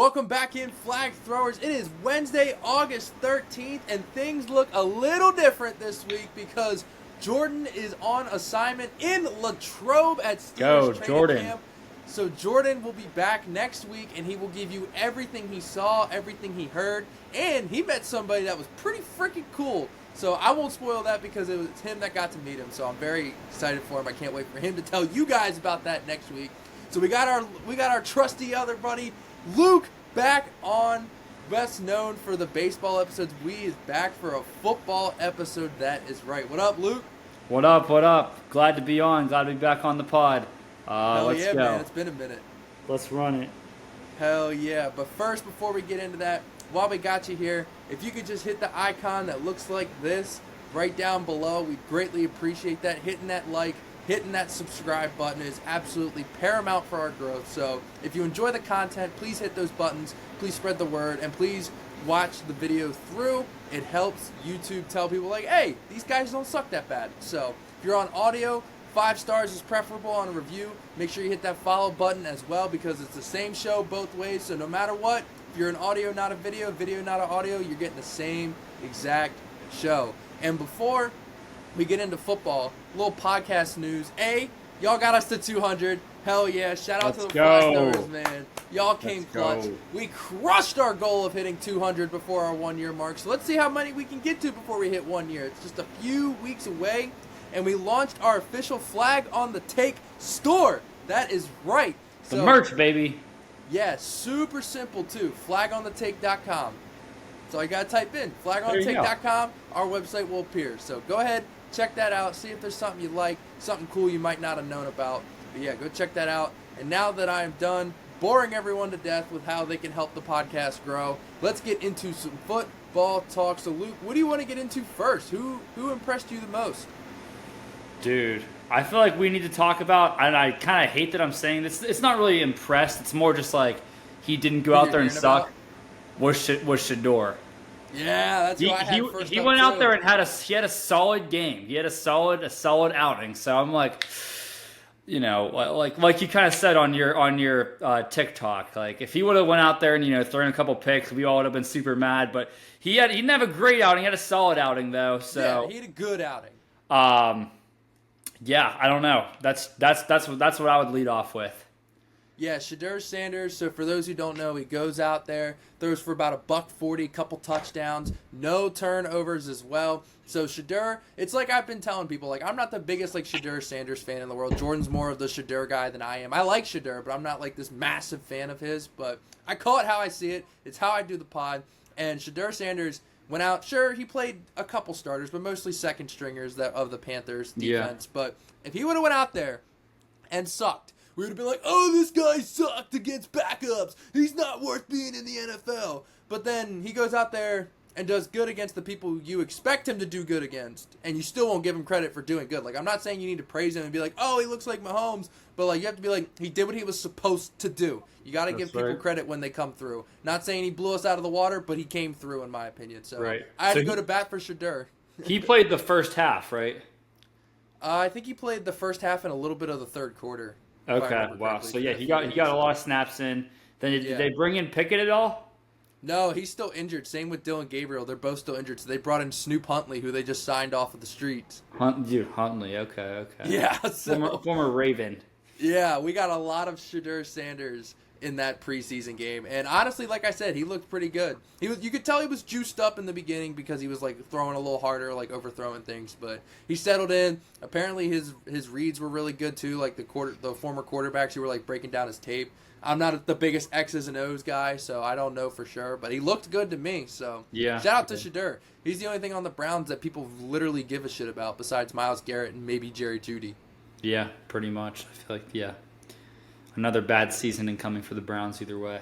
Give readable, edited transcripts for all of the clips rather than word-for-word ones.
Welcome back in, flag throwers. It is Wednesday, August 13th, and things look a little different this week because Jordan is on assignment in Latrobe at Steelers training camp. So Jordan will be back next week, and he will give you everything he saw, everything he heard, and he met somebody that was pretty freaking cool. So I won't spoil that because it was him that got to meet him. So I'm very excited for him. I can't wait for him to tell you guys about that next week. So we got our trusty other buddy Luke back on, best known for the baseball episodes. We is back for a football episode. That is right. What up, Luke? What up? What up? Glad to be on. Glad to be back on the pod. Hell yeah, man. It's been a minute. Let's run it. Hell yeah. But first, before we get into that, while we got you here, if you could just hit the icon that looks like this right down below, we'd greatly appreciate that. Hitting that like, hitting that subscribe button is absolutely paramount for our growth. So if you enjoy the content, please hit those buttons. Please spread the word, and please watch the video through. It helps YouTube tell people like, hey, these guys don't suck that bad. So if you're on audio, 5 stars is preferable on a review. Make sure you hit that follow button as well because it's the same show both ways. So no matter what, if you're an audio, not a video, video, not an audio, you're getting the same exact show. And before we get into football, a little podcast news. Y'all got us to 200. Hell yeah. Shout out to the flag throwers, man. Y'all came clutch. We crushed our goal of hitting 200 before our 1 year mark. So let's see how many we can get to before we hit 1 year. It's just a few weeks away. And we launched our official Flag on the Take store. That is right. The merch, baby. Yeah, super simple too. Flagonthetake.com. So I gotta type in flagonthetake.com. Our website will appear. So go ahead, check that out. See if there's something you like, something cool you might not have known about. But yeah, go check that out. And now that I am done boring everyone to death with how they can help the podcast grow, let's get into some football talk. So Luke, what do you want to get into first? Who impressed you the most? Dude, I feel like we need to talk about, and I kind of hate that I'm saying this. It's not really impressed. It's more just like he didn't go out there and suck. Was Shedeur. Yeah, that's what I had first. He went out there and had a solid game. He had a solid outing. So I'm like, you know, like you kind of said on your TikTok, like if he would have went out there and thrown a couple picks, we all would have been super mad. But he didn't have a great outing. He had a solid outing though. So yeah, he had a good outing. Yeah, I don't know. That's what I would lead off with. Yeah, Shedeur Sanders. So for those who don't know, he goes out there, throws for about $140, couple touchdowns, no turnovers as well. So Shedeur, it's like I've been telling people, like I'm not the biggest like Shedeur Sanders fan in the world. Jordan's more of the Shedeur guy than I am. I like Shedeur, but I'm not like this massive fan of his. But I call it how I see it. It's how I do the pod. And Shedeur Sanders went out. Sure, he played a couple starters, but mostly second stringers of the Panthers defense. Yeah. But if he would have went out there and sucked, we would have been like, oh, this guy sucked against backups. He's not worth being in the NFL. But then he goes out there and does good against the people you expect him to do good against, and you still won't give him credit for doing good. Like, I'm not saying you need to praise him and be like, oh, he looks like Mahomes, but like you have to be like, he did what he was supposed to do. You got to give people credit when they come through. Not saying he blew us out of the water, but he came through, in my opinion. So I had to go to bat for Shedeur. He played the first half, right? I think he played the first half and a little bit of the third quarter. Okay, wow. So yeah, he got a lot of snaps in. Then did they bring in Pickett at all? No, he's still injured. Same with Dylan Gabriel. They're both still injured. So they brought in Snoop Huntley, who they just signed off of the streets. Huntley. Okay. Yeah, former Raven. Yeah, we got a lot of Shedeur Sanders in that preseason game, and honestly, like I said, he looked pretty good. You could tell he was juiced up in the beginning because he was like throwing a little harder, like overthrowing things. But he settled in. Apparently, his reads were really good too. Like the former quarterbacks who were like breaking down his tape. I'm not the biggest X's and O's guy, so I don't know for sure, but he looked good to me. So yeah, shout out to Shedeur. He's the only thing on the Browns that people literally give a shit about besides Myles Garrett and maybe Jerry Jeudy. Yeah, pretty much. I feel like another bad season incoming for the Browns either way.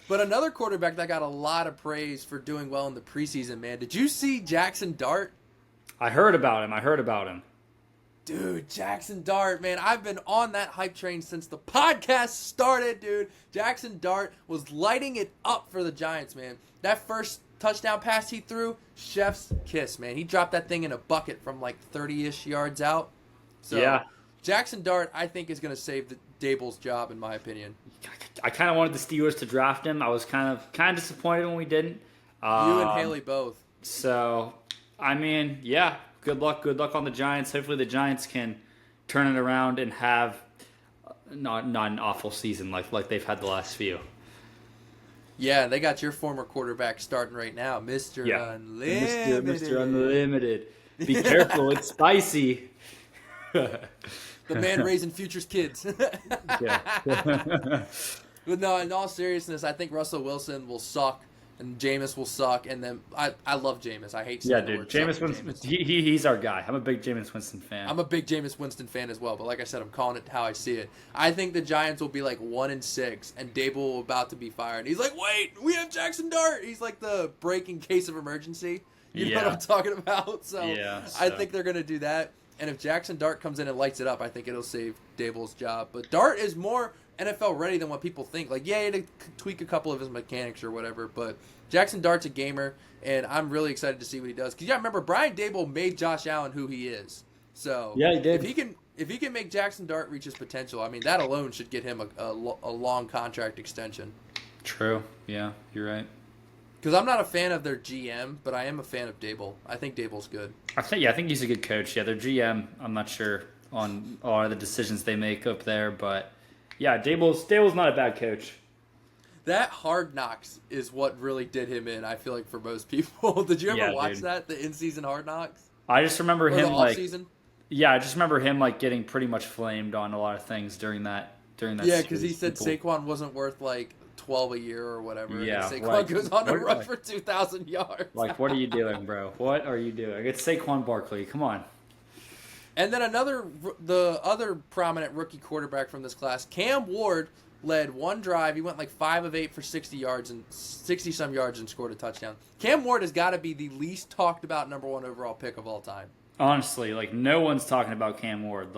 But another quarterback that got a lot of praise for doing well in the preseason, man. Did you see Jaxson Dart? I heard about him. Dude, Jaxson Dart, man. I've been on that hype train since the podcast started, dude. Jaxson Dart was lighting it up for the Giants, man. That first touchdown pass he threw, chef's kiss, man. He dropped that thing in a bucket from like 30-ish yards out. So yeah. Jaxson Dart, I think, is going to save Dable's job, in my opinion. I kind of wanted the Steelers to draft him. I was kind of disappointed when we didn't. You and Haley both. So, I mean, yeah, good luck on the Giants. Hopefully the Giants can turn it around and have not an awful season like they've had the last few. Yeah, they got your former quarterback starting right now, Mr. Unlimited. Mr. Unlimited. Be careful, it's spicy. The man raising future's kids. Yeah. But no, in all seriousness, I think Russell Wilson will suck and Jameis will suck. And then I love Jameis. I hate saying the word Jameis Winston. He's our guy. I'm a big Jameis Winston fan. I'm a big Jameis Winston fan as well. But like I said, I'm calling it how I see it. I think the Giants will be like 1-6, and Dable will about to be fired. And he's like, wait, we have Jaxson Dart. He's like the break in case of emergency. You know what I'm talking about? So I think they're going to do that. And if Jaxson Dart comes in and lights it up, I think it'll save Dable's job. But Dart is more NFL ready than what people think. Like, yeah, he had to tweak a couple of his mechanics or whatever, but Jaxson Dart's a gamer, and I'm really excited to see what he does. Because, yeah, remember, Brian Dable made Josh Allen who he is. So, yeah, he did. If he can make Jaxson Dart reach his potential, I mean, that alone should get him a long contract extension. True. Yeah, you're right. Because I'm not a fan of their GM, but I am a fan of Dable. I think Dable's good. I think he's a good coach. Yeah, their GM, I'm not sure on a lot of the decisions they make up there, but yeah, Dable's not a bad coach. That Hard Knocks is what really did him in, I feel like, for most people. Did you ever watch that, the in-season Hard Knocks? I just remember him off-season? Yeah, I just remember him getting pretty much flamed on a lot of things during that. Yeah, because he said Saquon wasn't worth 12 a year or whatever. Yeah, and Saquon goes on a run for 2,000 yards. What are you doing, bro? What are you doing? It's Saquon Barkley. Come on. And then the other prominent rookie quarterback from this class, Cam Ward, led one drive. He went 5 of 8 for 60 yards and 60-some yards and scored a touchdown. Cam Ward has got to be the least talked about number 1 overall pick of all time. Honestly, no one's talking about Cam Ward.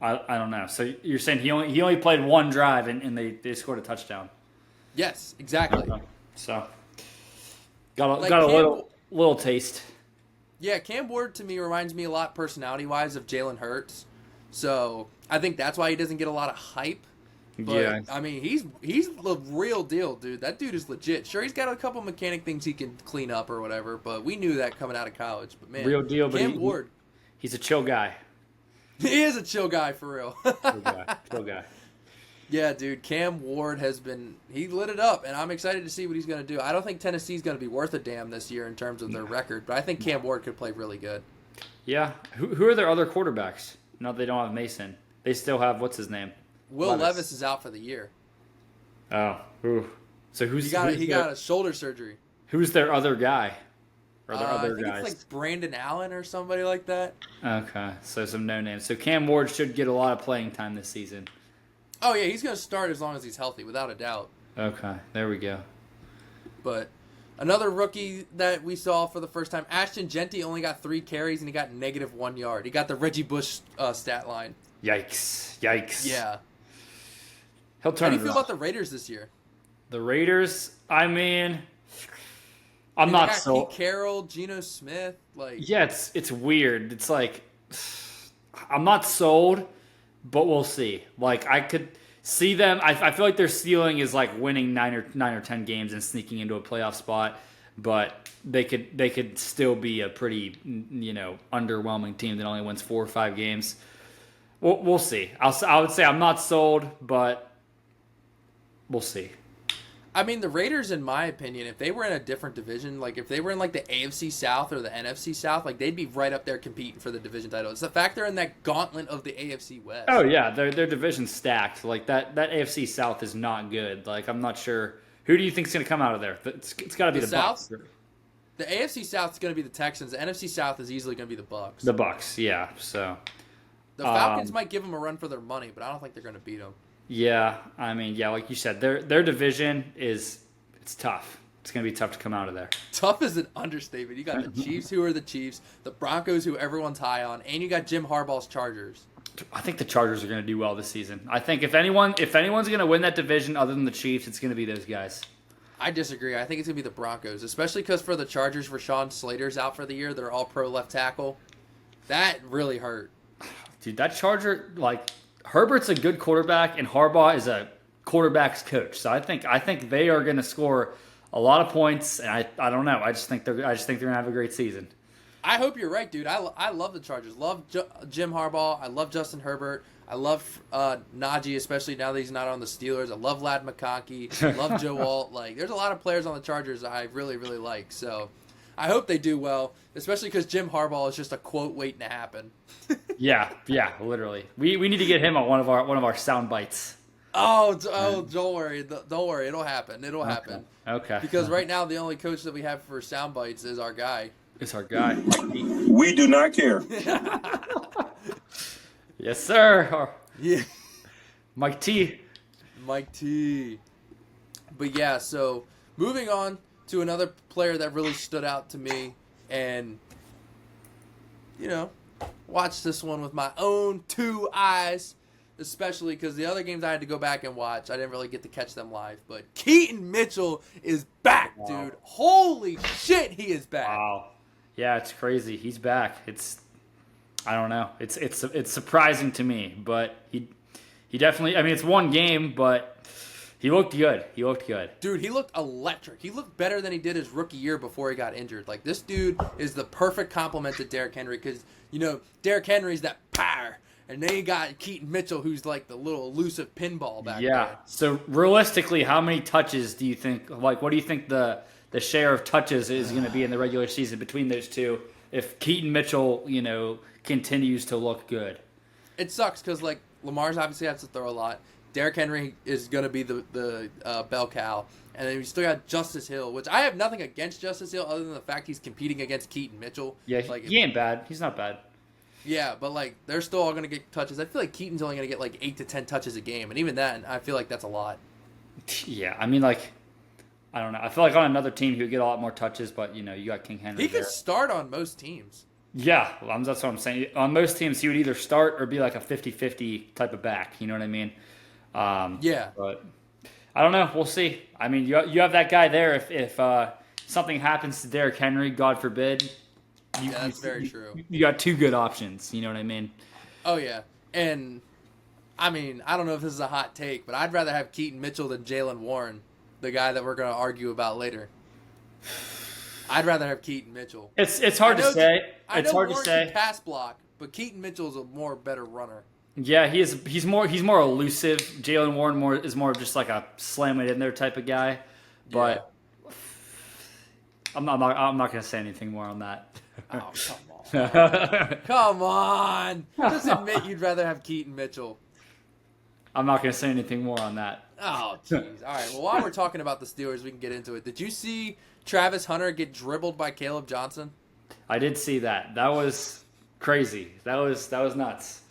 I don't know. So you're saying he only played one drive and they scored a touchdown? Yes, exactly. So got a little taste. Yeah, Cam Ward to me reminds me a lot personality-wise of Jalen Hurts. So I think that's why he doesn't get a lot of hype. But, yeah. I mean, he's the real deal, dude. That dude is legit. Sure, he's got a couple mechanic things he can clean up or whatever, but we knew that coming out of college. But, man, real deal, Cam Ward. He's a chill guy. He is a chill guy, for real. Chill guy. Yeah, dude, Cam Ward he lit it up, and I'm excited to see what he's going to do. I don't think Tennessee's going to be worth a damn this year in terms of their record, but I think Cam Ward could play really good. Yeah. Who are their other quarterbacks? No, they don't have Mason. They still have, what's his name? Will Levis is out for the year. Oh. Ooh. So he got a shoulder surgery. Who's their other guy? Or their other guys? I think it's Brandon Allen or somebody like that. Okay. So some no names. So Cam Ward should get a lot of playing time this season. Oh, yeah, he's going to start as long as he's healthy, without a doubt. Okay, there we go. But another rookie that we saw for the first time, Ashton Genty only got 3 carries, and he got -1 yard. He got the Reggie Bush stat line. Yikes. Yeah. He'll turn How do you feel about the Raiders this year? The Raiders, I mean, I'm not sold. Pete Carroll, Geno Smith, Yeah, it's weird. It's I'm not sold. But we'll see. I could see them. I feel like their ceiling is winning 9 or 10 games and sneaking into a playoff spot. But they could still be a pretty underwhelming team that only wins 4 or 5 games. We'll see. I would say I'm not sold, but we'll see. I mean, the Raiders, in my opinion, if they were in a different division, if they were in the AFC South or the NFC South, they'd be right up there competing for the division title. It's the fact they're in that gauntlet of the AFC West. Oh yeah, their division's stacked. That AFC South is not good. I'm not sure who do you think's going to come out of there. It's got to be the South. Bucs. The AFC South is going to be the Texans. The NFC South is easily going to be the Bucs. The Bucs, yeah. So the Falcons might give them a run for their money, but I don't think they're going to beat them. Yeah, I mean, like you said, their division it's tough. It's going to be tough to come out of there. Tough is an understatement. You got the Chiefs, who are the Chiefs, the Broncos, who everyone's high on, and you got Jim Harbaugh's Chargers. I think the Chargers are going to do well this season. I think if anyone's going to win that division other than the Chiefs, it's going to be those guys. I disagree. I think it's going to be the Broncos, especially because for the Chargers, Rashawn Slater's out for the year. They're all pro left tackle. That really hurt. Dude, that Charger, Herbert's a good quarterback, and Harbaugh is a quarterback's coach. So I think they are going to score a lot of points, and I don't know. I just think they're going to have a great season. I hope you're right, dude. I love the Chargers. Love Jim Harbaugh. I love Justin Herbert. I love Najee, especially now that he's not on the Steelers. I love Lad McConkey. Love Joe Alt. Like, there's a lot of players on the Chargers I really, really like. So I hope they do well, especially because Jim Harbaugh is just a quote waiting to happen. Yeah, literally. We need to get him on one of our sound bites. Oh, don't worry. Don't worry. It'll happen. It'll happen. Okay. Because right now, the only coach that we have for sound bites is our guy. It's our guy. We do not care. Yes, sir. Yeah. Mike T. But yeah, so moving on to another player that really stood out to me, and, watched this one with my own 2 eyes, especially because the other games I had to go back and watch. I didn't really get to catch them live. But Keaton Mitchell is back, dude. Holy shit, he is back. Wow. Yeah, it's crazy. He's back. I don't know. It's surprising to me, but he definitely. I mean, it's one game, but he looked good. Dude, he looked electric. He looked better than he did his rookie year before he got injured. Like, this dude is the perfect complement to Derrick Henry because Derrick Henry's that power. And then you got Keaton Mitchell, who's like the little elusive pinball back there. Yeah. So realistically, how many touches do you think? Like, what do you think the share of touches is going to be in the regular season between those two if Keaton Mitchell, continues to look good? It sucks because like Lamar's obviously has to throw a lot. Derrick Henry is going to be the bell cow, and then we still got Justice Hill, which I have nothing against Justice Hill other than the fact he's competing against Keaton Mitchell. Yeah, he ain't bad. He's not bad. Yeah, but like they're still all going to get touches. I feel like Keaton's only going to get like 8 to 10 touches a game, and even then, I feel like that's a lot. Yeah, I mean, like, I don't know. I feel like on another team he would get a lot more touches, but you got King Henry. He could start on most teams. Yeah, that's what I'm saying. On most teams, he would either start or be like a 50-50 type of back. You know what I mean? Yeah. But I don't know. We'll see. I mean, you have that guy there. If something happens to Derrick Henry, God forbid. That's very true. You got 2 good options. You know what I mean? Oh, yeah. And, I mean, I don't know if this is a hot take, but I'd rather have Keaton Mitchell than Jaylen Warren, the guy that we're going to argue about later. I'd rather have Keaton Mitchell. It's hard to say. It's hard to say. Can pass block, but Keaton Mitchell's a more better runner. Yeah, he's more elusive. Jaylen Warren is more of just like a slam it in there type of guy. But yeah. I'm not going to say anything more on that. Oh, come on. Come on. Just admit you'd rather have Keaton Mitchell. I'm not going to say anything more on that. Oh, jeez. All right. Well, while we're talking about the Steelers, we can get into it. Did you see Travis Hunter get dribbled by Kaleb Johnson? I did see that. That was crazy. That was nuts.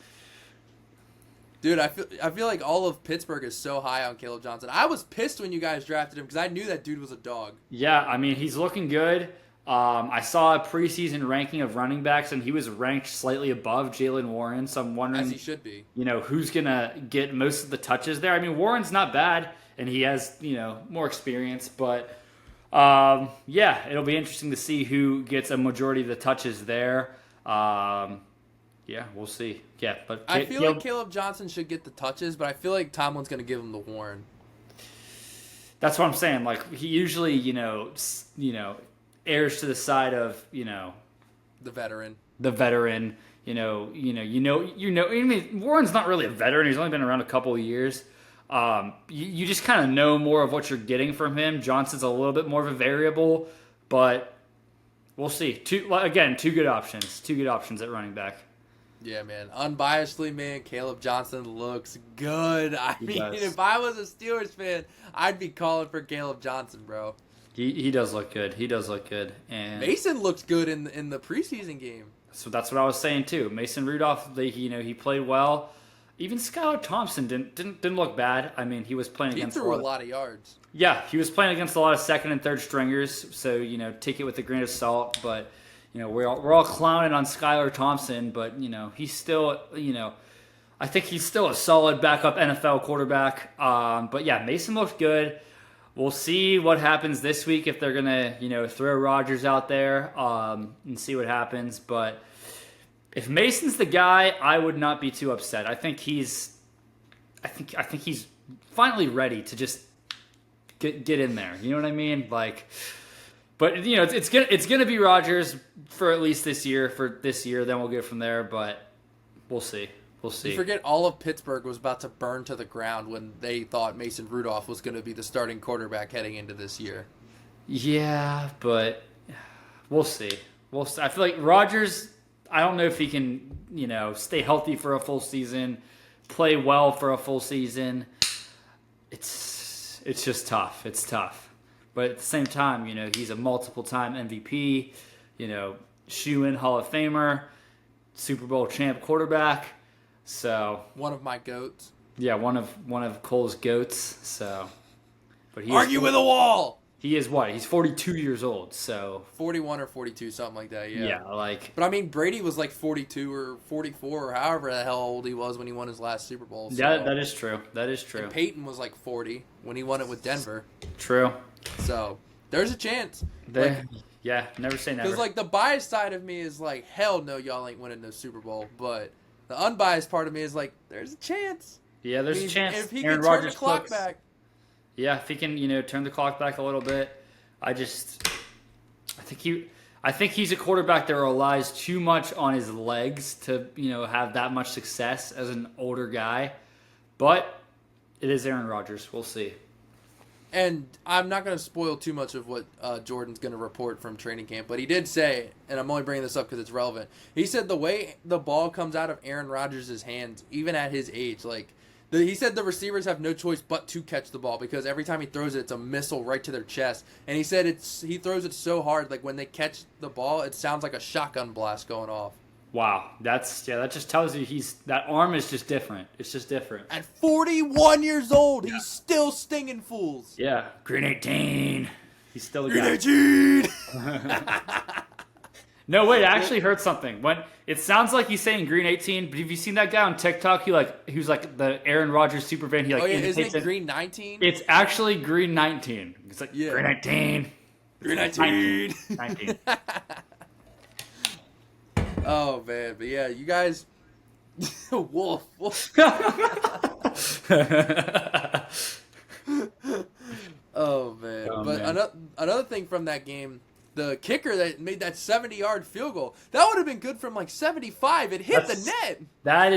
Dude, I feel like all of Pittsburgh is so high on Kaleb Johnson. I was pissed when you guys drafted him because I knew that dude was a dog. Yeah, I mean, he's looking good. I saw a preseason ranking of running backs, and he was ranked slightly above Jaylen Warren, so I'm wondering, as he should be, who's going to get most of the touches there. I mean, Warren's not bad, and he has, more experience, but, yeah, it'll be interesting to see who gets a majority of the touches there. Yeah, we'll see. Yeah, but I feel like Kaleb Johnson should get the touches, but I feel like Tomlin's going to give him the Warren. That's what I'm saying. Like, he usually, airs to the side of, the veteran. I mean, Warren's not really a veteran. He's only been around a couple of years. You just kind of know more of what you're getting from him. Johnson's a little bit more of a variable, but we'll see. Two good options. 2 good options at running back. Yeah, man. Unbiasedly, man, Kaleb Johnson looks good. He does. If I was a Steelers fan, I'd be calling for Kaleb Johnson, bro. He does look good. And Mason looks good in the preseason game. So that's what I was saying too. Mason Rudolph, he played well. Even Skylar Thompson didn't look bad. I mean, he was playing against a lot of yards. Yeah, he was playing against a lot of second and third stringers. So take it with a grain of salt. But we're all clowning on Skylar Thompson, but he's still I think he's still a solid backup NFL quarterback. But yeah, Mason looked good. We'll see what happens this week if they're gonna throw Rodgers out there and see what happens. But if Mason's the guy, I would not be too upset. I think he's I think he's finally ready to just get in there. You know what I mean? Like, but it's gonna be Rodgers for at least this year. Then we'll get from there. But we'll see. We'll see. You forget all of Pittsburgh was about to burn to the ground when they thought Mason Rudolph was going to be the starting quarterback heading into this year. Yeah, but we'll see. I feel like Rodgers, I don't know if he can, stay healthy for a full season, play well for a full season. It's just tough. It's tough. But at the same time, he's a multiple-time MVP, shoe-in Hall of Famer, Super Bowl champ quarterback. So one of my goats. Yeah, one of Cole's goats. So, but argue with a wall. He is what? He's 42 years old. So 41 or 42, something like that. Yeah. Yeah, like. But I mean, Brady was like 42 or 44 or however the hell old he was when he won his last Super Bowl. So. Yeah, that is true. That is true. And Peyton was like 40 when he won it with Denver. True. So there's a chance. Yeah, never say never. Because like the biased side of me is like, hell no, y'all ain't winning no Super Bowl, but. The unbiased part of me is like, there's a chance. Yeah, there's a chance. If he Aaron can turn Rodgers the clock back. Yeah, if he can, turn the clock back a little bit. I think he's a quarterback that relies too much on his legs to, have that much success as an older guy. But it is Aaron Rodgers. We'll see. And I'm not going to spoil too much of what Jordan's going to report from training camp, but he did say, and I'm only bringing this up because it's relevant, he said the way the ball comes out of Aaron Rodgers' hands, even at his age, he said the receivers have no choice but to catch the ball because every time he throws it, it's a missile right to their chest. And he said he throws it so hard, like when they catch the ball, it sounds like a shotgun blast going off. Wow, that just tells you that arm is just different. It's just different. At 41 years old, he's still stinging fools. Yeah, Green 18. He's still a Green guy. 18. No, wait, I actually heard something. When it sounds like he's saying Green 18, but have you seen that guy on TikTok? He was like the Aaron Rodgers super fan. He isn't it Green 19? It's actually Green 19. It's like Green 19. Green 19. 19. Oh man, but yeah, you guys, wolf. Oh man, another thing from that game, the kicker that made that 70-yard field goal, that would have been good from like 75. It hit the net. That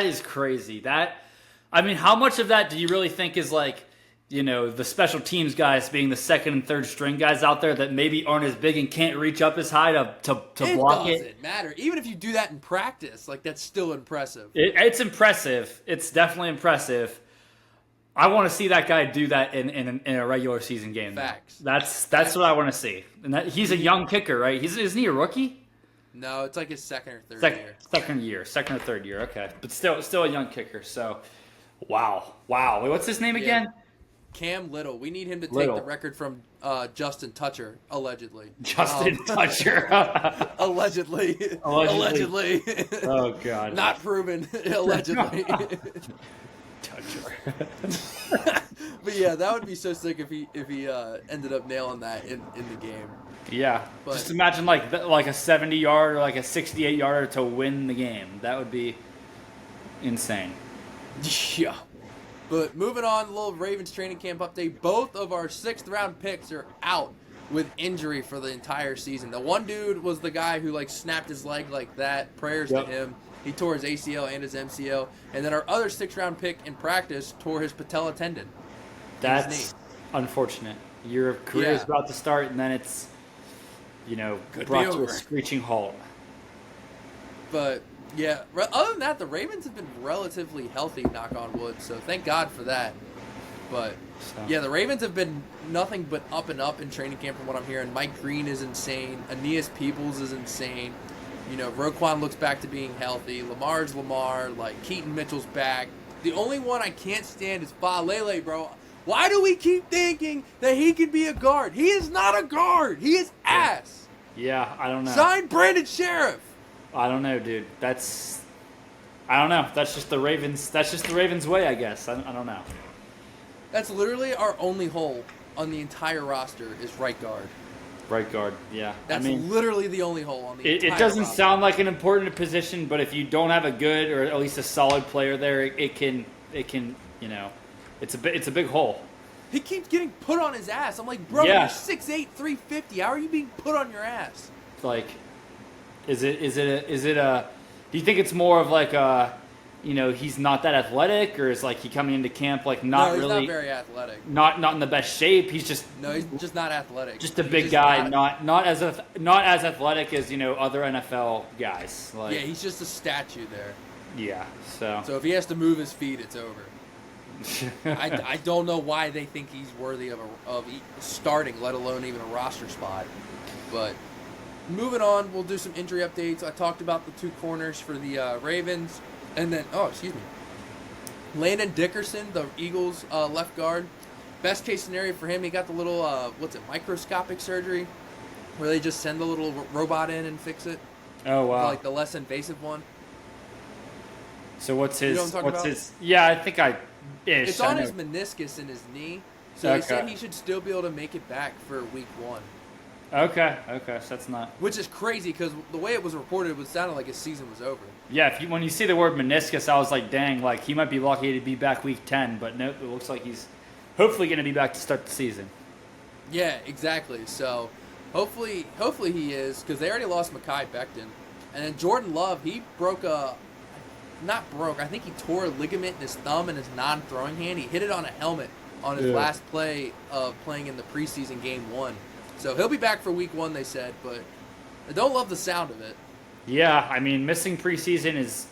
is crazy. How much of that do you really think is like, the special teams guys being the second and third string guys out there that maybe aren't as big and can't reach up as high to block it? It doesn't matter. Even if you do that in practice, that's still impressive. It's impressive. It's definitely impressive. I want to see that guy do that in a regular season game. Facts. That's what I want to see. And he's a young kicker, right? Isn't he a rookie? No, it's like his second or third year. Second or third year. Okay, but still a young kicker. So, wow. Wait, what's his name again? Cam Little. We need him to take the record from Justin Toucher, allegedly. Justin Toucher. Allegedly. Oh, God. Not proven. Allegedly. Toucher. But yeah, that would be so sick if he ended up nailing that in the game. Yeah. But just imagine like a 70-yard or like a 68-yarder to win the game. That would be insane. Yeah. But moving on, a little Ravens training camp update. Both of our 6th-round picks are out with injury for the entire season. The one dude was the guy who snapped his leg like that. Prayers to him. He tore his ACL and his MCL. And then our other 6th-round pick in practice tore his patella tendon. That's unfortunate. Your career is about to start, and then it's, brought to a screeching halt. But... yeah, other than that, the Ravens have been relatively healthy, knock on wood, so thank God for that. But, yeah, the Ravens have been nothing but up and up in training camp from what I'm hearing. Mike Green is insane. Aeneas Peoples is insane. Roquan looks back to being healthy. Lamar's Lamar. Keaton Mitchell's back. The only one I can't stand is Lele, bro. Why do we keep thinking that he could be a guard? He is not a guard. He is ass. Yeah, I don't know. Sign Brandon Sheriff. I don't know, dude. I don't know. That's just the Ravens. That's just the Ravens' way, I guess. I don't know. That's literally our only hole on the entire roster is right guard. Right guard, yeah. That's literally the only hole on the entire roster. It doesn't sound like an important position, but if you don't have a good or at least a solid player there, it can it's a big hole. He keeps getting put on his ass. I'm like, bro, Yeah. you're 6'8", 350. How are you being put on your ass? Like, is it a? Do you think it's more of like he's not that athletic, or is like he coming into camp like No, he's really not very athletic. not in the best shape? He's just not athletic. just a He's big just guy, not as athletic as other NFL guys. Like, yeah, he's just a statue there. yeah. So So if he has to move his feet, it's over. I don't know why they think he's worthy of starting, let alone even a roster spot. But moving on, we'll do some injury updates. I talked about the 2 corners for the Ravens, and then Landon Dickerson, the Eagles left guard. Best case scenario for him, he got the little microscopic surgery, where they just send the little robot in and fix it. oh wow. Like the less invasive one. So what's his? You know what I'm talking what's about? his? Yeah, I think I. Ish, It's on I his know. meniscus in his knee, so they said he should still be able to make it back for week 1. Okay, so that's not. Which is crazy because the way it was reported, it sounded like his season was over. Yeah, when you see the word meniscus, I was like, dang, like he might be lucky to be back week 10, but nope, it looks like he's hopefully going to be back to start the season. Yeah, exactly. So hopefully he is, because they already lost Mekhi Becton, and then Jordan Love, he I think he tore a ligament in his thumb and his non-throwing hand. He hit it on a helmet on his last play of playing in the preseason game 1. So he'll be back for week 1, they said, but I don't love the sound of it. Yeah, I mean, missing preseason is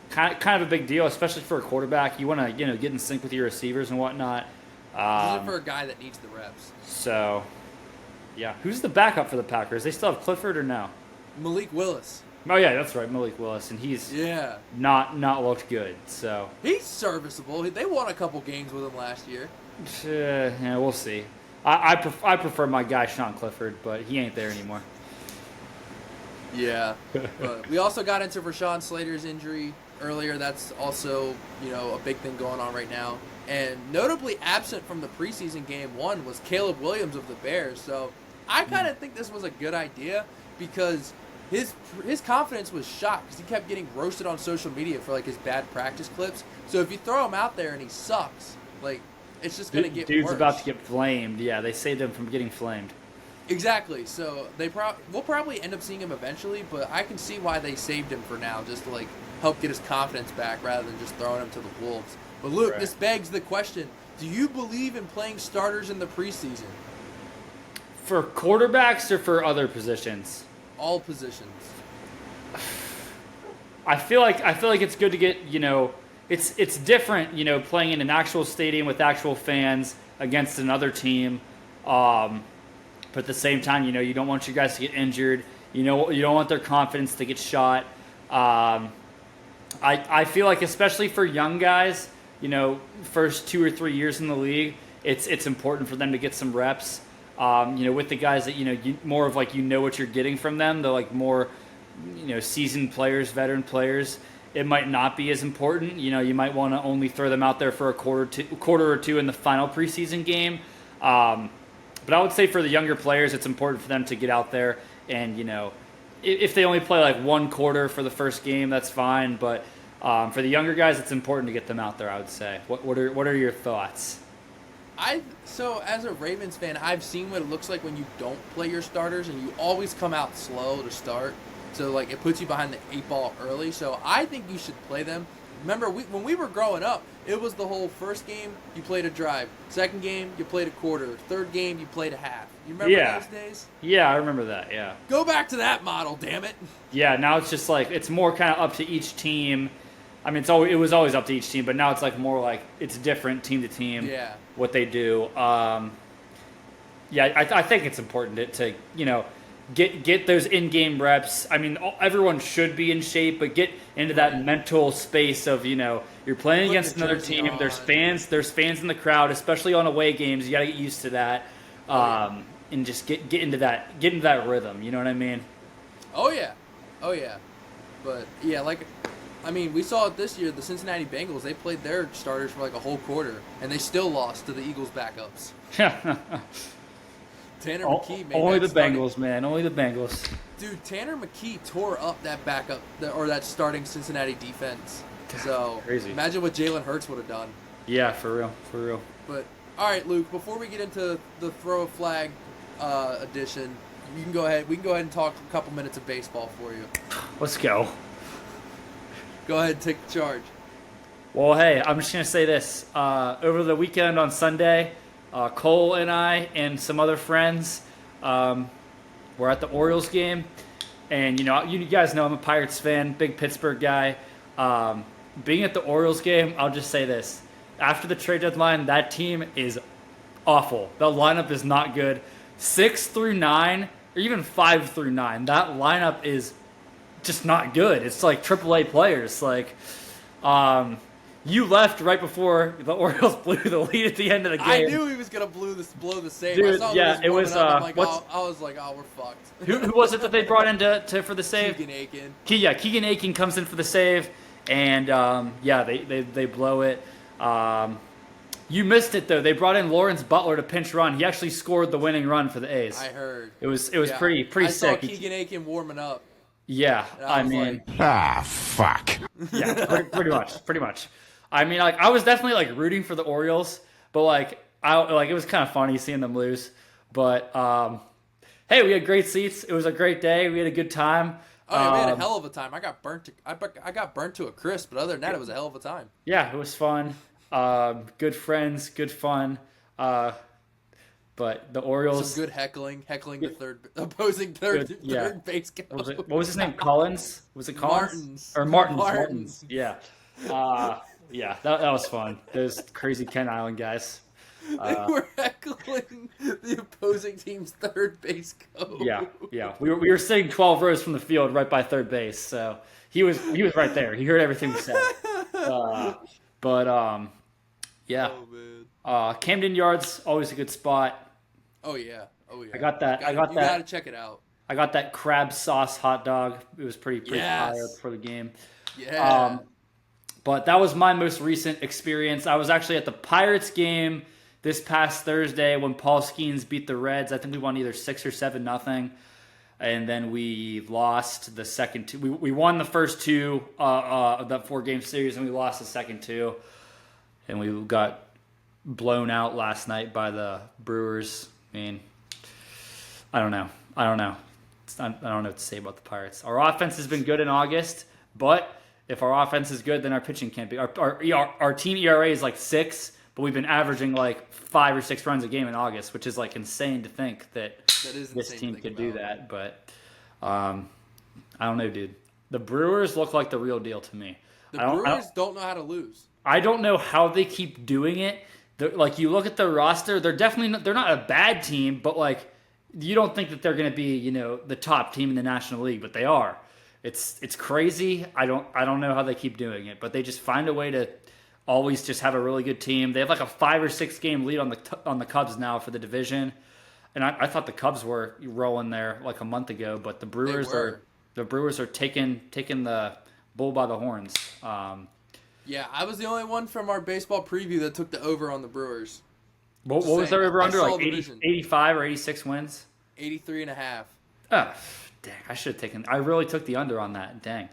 kind of a big deal, especially for a quarterback. You want to get in sync with your receivers and whatnot. This is for a guy that needs the reps. So, yeah, who's the backup for the Packers? They still have Clifford or no? Malik Willis. Oh yeah, that's right, Malik Willis, and he's not looked good. So he's serviceable. They won a couple games with him last year. Yeah, we'll see. I prefer my guy Sean Clifford, but he ain't there anymore. Yeah, but we also got into Rashawn Slater's injury earlier. That's also a big thing going on right now. And notably absent from the preseason game 1 was Kaleb Williams of the Bears. So I kind of think this was a good idea because his confidence was shot because he kept getting roasted on social media for like his bad practice clips. So if you throw him out there and he sucks, like it's just gonna get Dude's worse. about to get flamed. Yeah, they saved him from getting flamed. Exactly. So we'll probably end up seeing him eventually, but I can see why they saved him for now, just to like help get his confidence back rather than just throwing him to the wolves. But Luke, Right. This begs the question: do you believe in playing starters in the preseason? For quarterbacks or for other positions? All positions. I feel like it's good to get it's different playing in an actual stadium with actual fans against another team, but at the same time you don't want your guys to get injured. You don't want their confidence to get shot. I feel like especially for young guys, first 2 or 3 years in the league, it's important for them to get some reps. With the guys that you more of like what you're getting from them, they're like more seasoned players, veteran players. It might not be as important. You might want to only throw them out there for a quarter or two in the final preseason game. But I would say for the younger players, it's important for them to get out there and if they only play like 1 quarter for the first game, that's fine. But for the younger guys, it's important to get them out there, I would say. What are your thoughts? So as a Ravens fan, I've seen what it looks like when you don't play your starters and you always come out slow to start. So like it puts you behind the 8 ball early. So I think you should play them. Remember, when we were growing up, it was the whole first game you played a drive, second game you played a quarter, third game you played a half. You remember those days? Yeah, I remember that. Yeah. Go back to that model, damn it. Yeah, now it's just like it's more kind of up to each team. I mean, it was always up to each team, but now it's like more like it's different team to team. Yeah. What they do. I think it's important to get those in-game reps. I mean, everyone should be in shape, but get into that mental space of you're playing against another team. On. There's fans in the crowd, especially on away games. You got to get used to that, and just get into that rhythm. You know what I mean? Oh yeah. But yeah, we saw it this year. The Cincinnati Bengals, they played their starters for like a whole quarter, and they still lost to the Eagles' backups. Tanner McKee made only that the Bengals, man. Only the Bengals. Dude, Tanner McKee tore up that backup or that starting Cincinnati defense. So Crazy. imagine what Jalen Hurts would have done. Yeah, for real. But all right, Luke. Before we get into the throw a flag edition, you can go ahead. We can go ahead and talk a couple minutes of baseball for you. Let's go. Go ahead and take the charge. Well, hey, I'm just going to say this. Over the weekend on Sunday, Cole and I and some other friends were at the Orioles game. And, you guys know I'm a Pirates fan, big Pittsburgh guy. Being at the Orioles game, I'll just say this. After the trade deadline, that team is awful. The lineup is not good. 6 through 9, or even 5 through 9, that lineup is just not good. It's like AAA players. Like, you left right before the Orioles blew the lead at the end of the game. I knew he was gonna blow the save. Dude, I saw yeah, it was. I was like, oh, we're fucked. Who was it that they brought in for the save? Keegan Aiken. Keegan Aiken comes in for the save, and they blow it. You missed it though. They brought in Lawrence Butler to pinch run. He actually scored the winning run for the A's. I heard. It was pretty I sick. saw Keegan Aiken warming up. Yeah, I mean, fuck. yeah, pretty much. I mean, like, I was definitely like rooting for the Orioles, but like it was kind of funny seeing them lose. But hey, we had great seats. It was a great day. We had a good time. Oh yeah, we had a hell of a time. I got burnt to a crisp, but other than that, it was a hell of a time. Yeah, it was fun. Good friends, good fun. But the Orioles. Some good heckling the opposing third base coach. What was his name? Collins? Was it Collins? Martins. Yeah. Yeah, that was fun. Those crazy Kent Island guys. They were heckling the opposing team's third base coach. Yeah. We were sitting 12 rows from the field, right by third base, so he was right there. He heard everything we said. Yeah. Oh, man. Camden Yards, always a good spot. Oh yeah. I got that. You gotta check it out. I got that crab sauce hot dog. It was pretty Yes. fire for the game. Yeah. But that was my most recent experience. I was actually at the Pirates game this past Thursday when Paul Skeens beat the Reds. I think we won either 6 or 7-0. And then we lost the second two. We won the first two of that 4-game series, and we lost the second two. And we got blown out last night by the Brewers. I mean, I don't know. I don't know what to say about the Pirates. Our offense has been good in August, but if our offense is good, then our pitching can't be. Our team ERA is like 6, but we've been averaging like 5 or 6 runs a game in August, which is like insane to think that this team could do that. But I don't know, dude. The Brewers look like the real deal to me. The Brewers don't know how to lose. I don't know how they keep doing it. Like, you look at their roster, they're not a bad team, but like, you don't think that they're going to be, the top team in the National League, but they are. It's crazy. I don't know how they keep doing it, but they just find a way to always just have a really good team. They have like a 5 or 6 game lead on the Cubs now for the division, and I thought the Cubs were rolling there like a month ago, but the Brewers are taking the bull by the horns. Yeah, I was the only one from our baseball preview that took the over on the Brewers. What was their over under? Like 85 or 86 wins? 83.5. Oh, dang. I really took the under on that. Dang.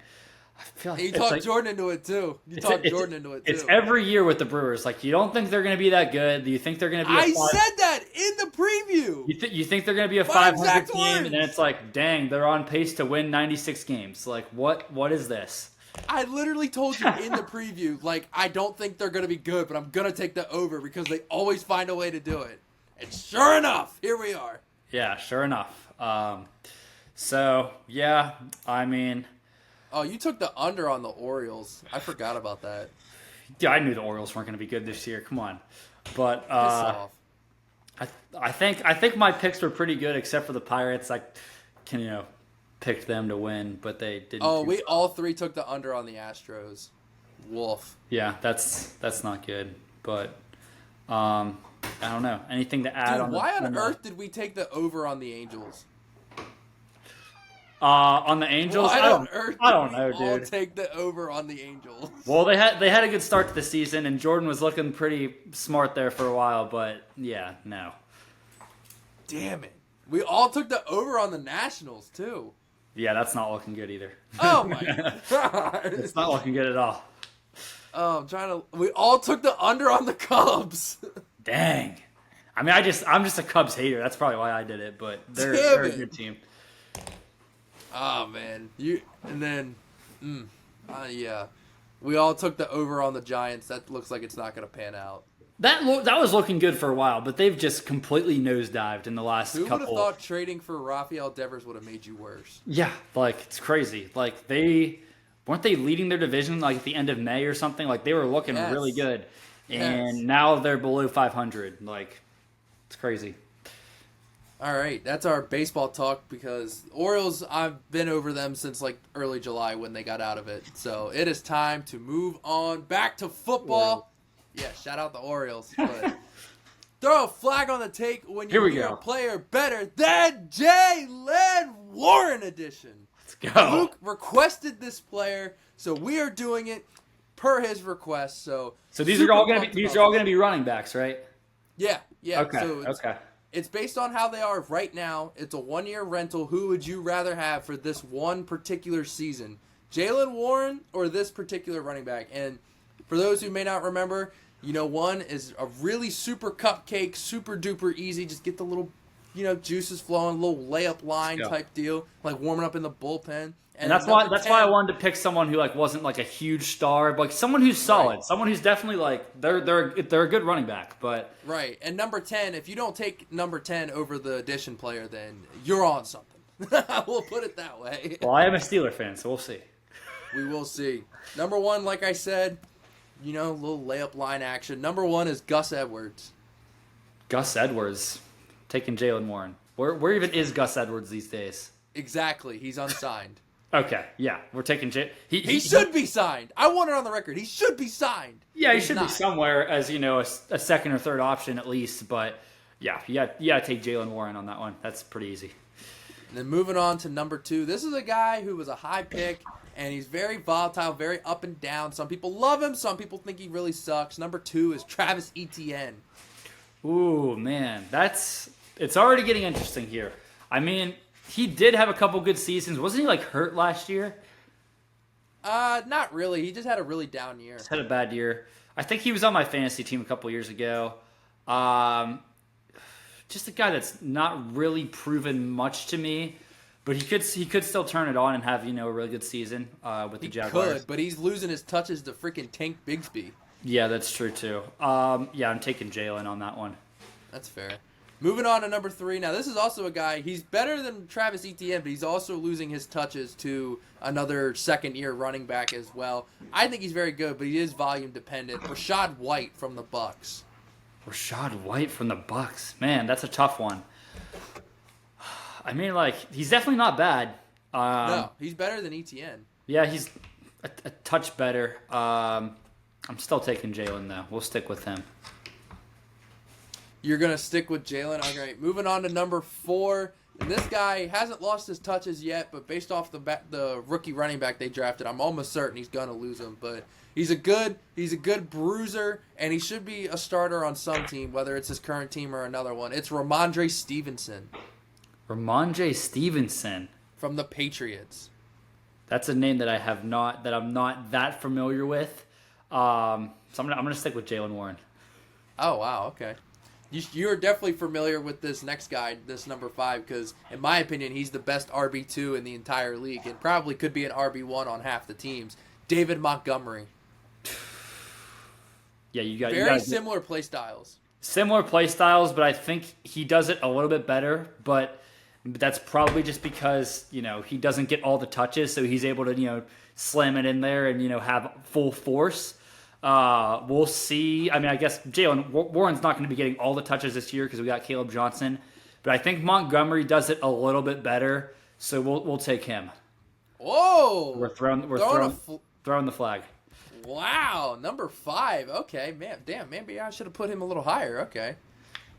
I feel like you talked Jordan into it, too. It's every year with the Brewers. Like, you don't think they're going to be that good. Do you think they're going to be said that in the preview. You think they're going to be a 500 team, and then it's like, dang, they're on pace to win 96 games. Like, what is this? I literally told you in the preview, like, I don't think they're going to be good, but I'm going to take the over because they always find a way to do it. And sure enough, here we are. Yeah, sure enough. So, yeah, I mean... Oh, you took the under on the Orioles. I forgot about that. Yeah, I knew the Orioles weren't going to be good this year. Come on. But Piss off. I think my picks were pretty good except for the Pirates. I can, picked them to win, but they didn't. Oh, we all 3 took the under on the Astros. Wolf. Yeah, that's not good. But I don't know. Anything to add on? Why on earth did we take the over on the Angels? On the Angels, I don't know, dude. All take the over on the Angels. Well, they had a good start to the season, and Jordan was looking pretty smart there for a while. But yeah, no. Damn it! We all took the over on the Nationals too. Yeah, that's not looking good either. Oh my god! It's not looking good at all. Oh, I'm trying to. We all took the under on the Cubs. Dang. I mean, I'm just a Cubs hater. That's probably why I did it. But they're a good team. Oh man, yeah, we all took the over on the Giants. That looks like it's not going to pan out. That was looking good for a while, but they've just completely nosedived in the last couple. Who would have thought trading for Rafael Devers would have made you worse? Yeah, like it's crazy. Like weren't they leading their division like at the end of May or something? Like they were looking really good, and now they're below 500. Like it's crazy. All right, that's our baseball talk because Orioles, I've been over them since like early July when they got out of it. So it is time to move on back to football. Yeah, shout out the Orioles. But throw a flag on the take when you hear a player better than Jaylen Warren edition. Let's go. Luke requested this player, so we are doing it per his request. So these are all gonna be running backs, right? Yeah. Okay. So it's based on how they are right now. It's a 1-year rental. Who would you rather have for this one particular season? Jaylen Warren or this particular running back? And for those who may not remember, one is a really super cupcake, super duper easy. Just get the little, juices flowing, little layup line type deal, like warming up in the bullpen. And that's why I wanted to pick someone who like wasn't like a huge star, but like someone who's solid, someone who's definitely like they're a good running back. But right, and number 10, if you don't take number 10 over the addition player, then you're on something. We'll put it that way. Well, I am a Steeler fan, so we'll see. We will see. Number 1, like I said, little layup line action. Number 1 is Gus Edwards. Gus Edwards, taking Jaylen Warren. Where even is Gus Edwards these days? Exactly, he's unsigned. Okay, yeah, we're taking He should be signed. I want it on the record. He should be signed. Yeah, he should be somewhere as a second or third option at least. But yeah, you got to take Jaylen Warren on that one. That's pretty easy. And then moving on to number 2, this is a guy who was a high pick, and he's very volatile, very up and down. Some people love him. Some people think he really sucks. Number 2 is Travis Etienne. Ooh, man, it's already getting interesting here. I mean, he did have a couple good seasons. Wasn't he like hurt last year? Not really. He just had a really down year. Just had a bad year. I think he was on my fantasy team a couple years ago. Just a guy that's not really proven much to me, but he could still turn it on and have a really good season with the Jaguars. He could, but he's losing his touches to freaking Tank Bigsby. Yeah, that's true too. I'm taking Jaylen on that one. That's fair. Moving on to number 3. Now, this is also a guy, he's better than Travis Etienne, but he's also losing his touches to another second-year running back as well. I think he's very good, but he is volume dependent. Rachaad White from the Bucks. Rachaad White from the Bucks. Man, that's a tough one. I mean, he's definitely not bad. No, he's better than Etienne. Yeah, he's a touch better. I'm still taking Jaylen, though. We'll stick with him. You're going to stick with Jaylen. All right, moving on to number 4. And this guy hasn't lost his touches yet, but based off the rookie running back they drafted, I'm almost certain he's going to lose them. But he's a good bruiser, and he should be a starter on some team, whether it's his current team or another one. It's Ramondre Stevenson. Ramondre Stevenson from the Patriots. That's a name that I'm not that familiar with. So I'm gonna stick with Jaylen Warren. Oh wow, okay. You're definitely familiar with this next guy, this number 5, because in my opinion, he's the best RB2 in the entire league and probably could be an RB1 on half the teams. David Montgomery. Yeah, you got very similar play styles. Similar play styles, but I think he does it a little bit better. But that's probably just because he doesn't get all the touches, so he's able to slam it in there and have full force. We'll see. I mean, I guess Jaylen Warren's not going to be getting all the touches this year because we got Kaleb Johnson, but I think Montgomery does it a little bit better, so we'll take him. Whoa! We're throwing the flag. Wow, number 5. Okay, man, damn, maybe I should have put him a little higher. Okay,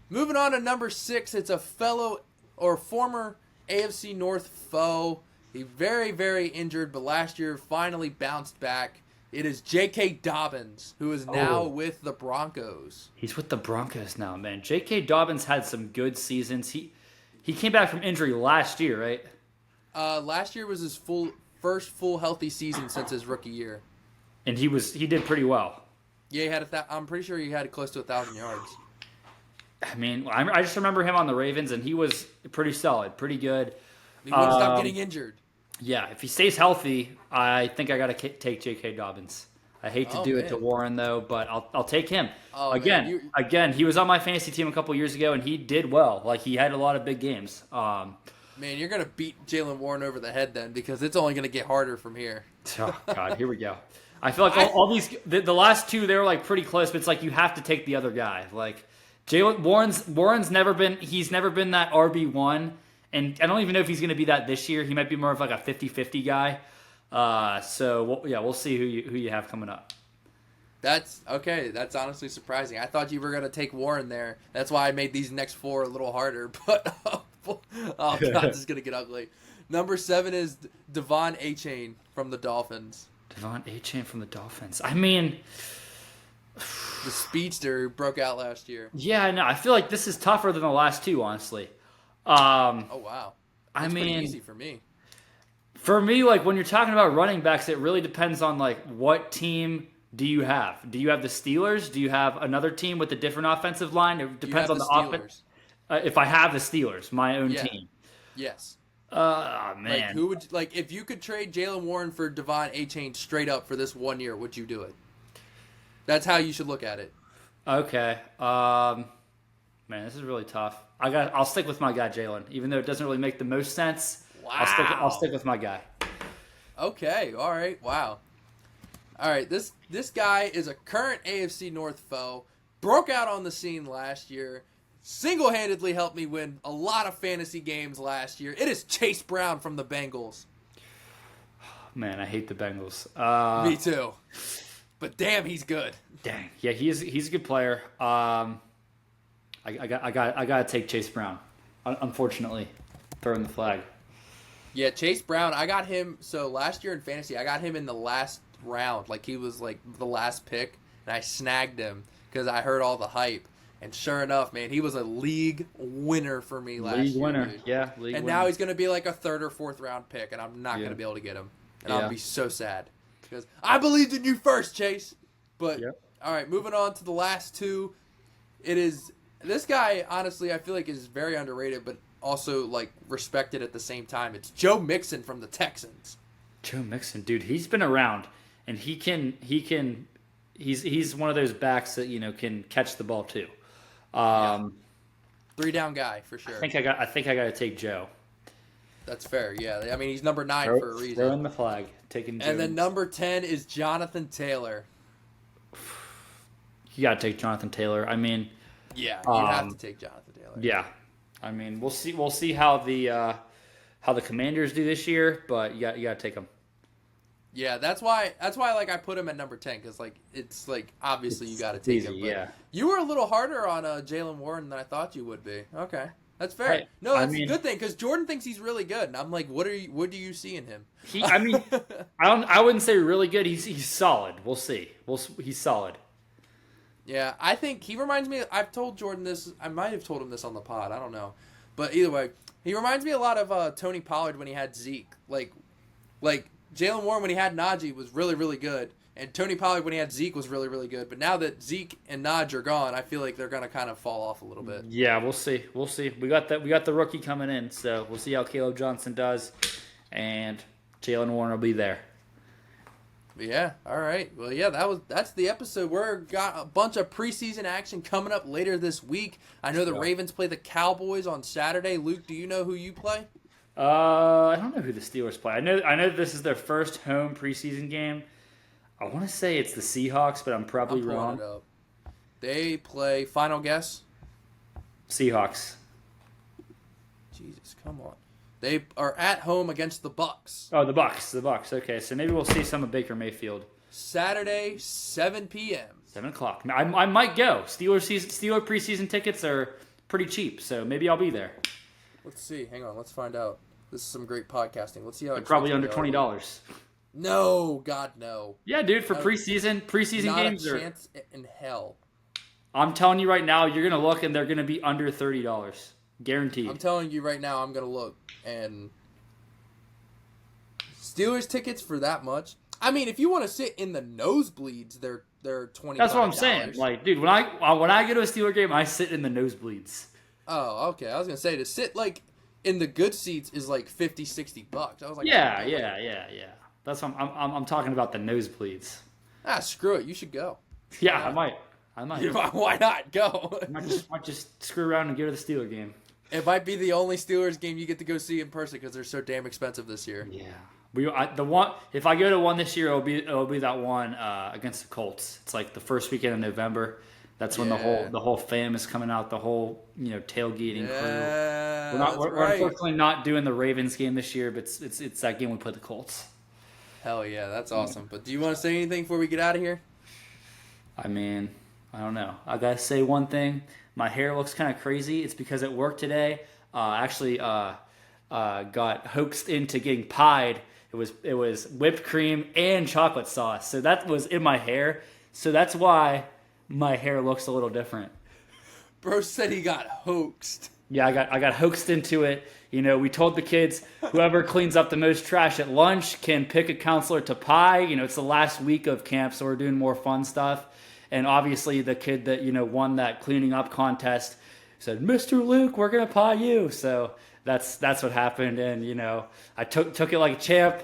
moving on to number 6. It's a fellow or former AFC North foe. He very, very injured, but last year finally bounced back. It is J.K. Dobbins, who is now with the Broncos. He's with the Broncos now, man. J.K. Dobbins had some good seasons. He came back from injury last year, right? Last year was his first full healthy season since his rookie year. and he did pretty well. Yeah, he had I'm pretty sure he had close to 1,000 yards. I mean, I just remember him on the Ravens, and he was pretty solid, pretty good. He wouldn't stop getting injured. Yeah, if he stays healthy, I think I got to take J.K. Dobbins. I hate to do it to Warren though, but I'll take him. Again, he was on my fantasy team a couple years ago, and he did well. Like he had a lot of big games. Man, you're gonna beat Jaylen Warren over the head then, because it's only gonna get harder from here. Oh God, here we go. I feel like all these the last two, they were like pretty close, but it's like you have to take the other guy. Like Jaylen Warren's never been that RB1, and I don't even know if he's gonna be that this year. He might be more of like a 50-50 guy. So we'll see who you have coming up. That's okay. That's honestly surprising. I thought you were gonna take Warren there. That's why I made these next four a little harder. But oh God, this is gonna get ugly. Number 7 is Devon Achane from the Dolphins. Devon Achane from the Dolphins. I mean, the speedster who broke out last year. Yeah, I know. I feel like this is tougher than the last two, honestly. Oh wow. That's pretty easy for me. For me, like when you're talking about running backs, it really depends on like what team do you have? Do you have the Steelers? Do you have another team with a different offensive line? It depends on the offense. If I have the Steelers, my own team. Yes. Man. Like who would if you could trade Jaylen Warren for Devon Achane straight up for this 1 year, would you do it? That's how you should look at it. Okay. Man, this is really tough. I'll stick with my guy Jaylen, even though it doesn't really make the most sense. Wow. I'll stick with my guy. Okay. All right. Wow. All right. This guy is a current AFC North foe. Broke out on the scene last year. Single-handedly helped me win a lot of fantasy games last year. It is Chase Brown from the Bengals. Man, I hate the Bengals. Me too. But damn, he's good. Dang. Yeah, he's a good player. I gotta take Chase Brown. Unfortunately, throwing the flag. Yeah, Chase Brown, I got him, so last year in fantasy, I got him in the last round. Like, he was, like, the last pick, and I snagged him because I heard all the hype. And sure enough, man, he was a league winner for me last year. League winner, dude. yeah. League and winner. now he's going to be like a 3rd or 4th round pick, and I'm not going to be able to get him. And I'll be so sad. Because I believed in you first, Chase. But, all right, moving on to the last two. It is, this guy, honestly, I feel like is very underrated, but also, like, respected at the same time. It's Joe Mixon from the Texans. Joe Mixon, dude, he's been around, and he's one of those backs that, can catch the ball too. 3-down guy for sure. I think I got to take Joe. That's fair. Yeah, I mean he's number 9 for a reason. Throwing the flag, taking Joe. And then number 10 is Jonathan Taylor. You got to take Jonathan Taylor. I mean, yeah, you have to take Jonathan Taylor. Yeah, I mean we'll see how the Commanders do this year, but you got to take them. Yeah, that's why like I put him at number 10 because like it's like obviously you got to take him. But yeah, you were a little harder on Jaylen Warren than I thought you would be. Okay, that's fair. No, that's a good thing because Jordan thinks he's really good, and I'm like, what do you see in him? I wouldn't say really good. He's solid. We'll see. He's solid. Yeah, I think he reminds me. I've told Jordan this. I might have told him this on the pod. I don't know, but either way, he reminds me a lot of Tony Pollard when he had Zeke. Like Jaylen Warren when he had Najee was really, really good. And Tony Pollard when he had Zeke was really, really good. But now that Zeke and Najee are gone, I feel like they're going to kind of fall off a little bit. Yeah, we'll see. We got the rookie coming in, so we'll see how Kaleb Johnson does. And Jaylen Warren will be there. Yeah, all right. Well, yeah, that's the episode. We've got a bunch of preseason action coming up later this week. I know the Ravens play the Cowboys on Saturday. Luke, do you know who you play? I don't know who the Steelers play. I know this is their first home preseason game. I want to say it's the Seahawks, but I'm probably wrong. It up. They play. Final guess. Seahawks. Jesus, come on. They are at home against the Bucks. Oh, the Bucks. Okay, so maybe we'll see some of Baker Mayfield. Saturday, 7 p.m. 7 o'clock. I might go. Steeler preseason tickets are pretty cheap, so maybe I'll be there. Let's see. Hang on. Let's find out. This is some great podcasting. Let's see how. They're probably under $20. No, God, no. Yeah, dude. For preseason games, not a chance in hell. I'm telling you right now, you're gonna look and they're gonna be under $30, guaranteed. I'm telling you right now, I'm gonna look and Steelers tickets for that much. I mean, if you want to sit in the nosebleeds, they're $25. That's what I'm saying. Like, dude, when I go to a Steeler game, I sit in the nosebleeds. Oh, okay. I was gonna say to sit like in the good seats is like $50-$60. I was like, Yeah. That's what I'm talking about, the nosebleeds. Screw it. You should go. Yeah, I might. Why not go? might just screw around and go to the Steeler game. It might be the only Steelers game you get to go see in person because they're so damn expensive this year. Yeah. If I go to one this year, it'll be that one against the Colts. It's like the first weekend of November. That's when the whole fam is coming out, the whole tailgating crew. We're unfortunately not doing the Ravens game this year, but it's that game we play the Colts. Hell yeah, that's awesome. But do you want to say anything before we get out of here? I mean, I don't know. I gotta say one thing. My hair looks kind of crazy. It's because at work today, actually got hoaxed into getting pied. It was whipped cream and chocolate sauce. So that was in my hair. So that's why my hair looks a little different. Bro said he got hoaxed. Yeah, I got hoaxed into it. We told the kids whoever cleans up the most trash at lunch can pick a counselor to pie. It's the last week of camp, so we're doing more fun stuff. And obviously the kid that, won that cleaning up contest said, "Mr. Luke, we're going to pie you." So that's what happened. And, I took it like a champ.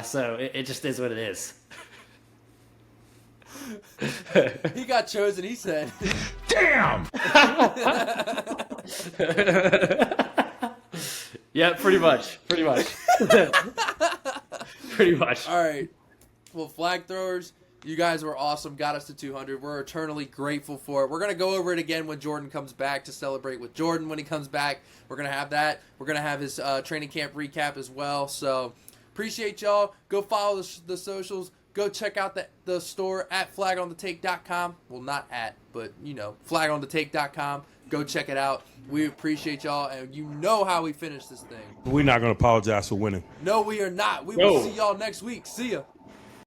So it just is what it is. He got chosen, he said. Damn! Yeah, pretty much. Pretty much. All right. Well, flag throwers, you guys were awesome. Got us to 200. We're eternally grateful for it. We're going to go over it again when Jordan comes back to celebrate with Jordan when he comes back. We're going to have that. We're going to have his training camp recap as well. So appreciate y'all. Go follow the socials. Go check out the store at flagonthetake.com. Well, not at, but, flagonthetake.com. Go check it out. We appreciate y'all, and you know how we finish this thing. We're not going to apologize for winning. No, we are not. We will see y'all next week. See ya.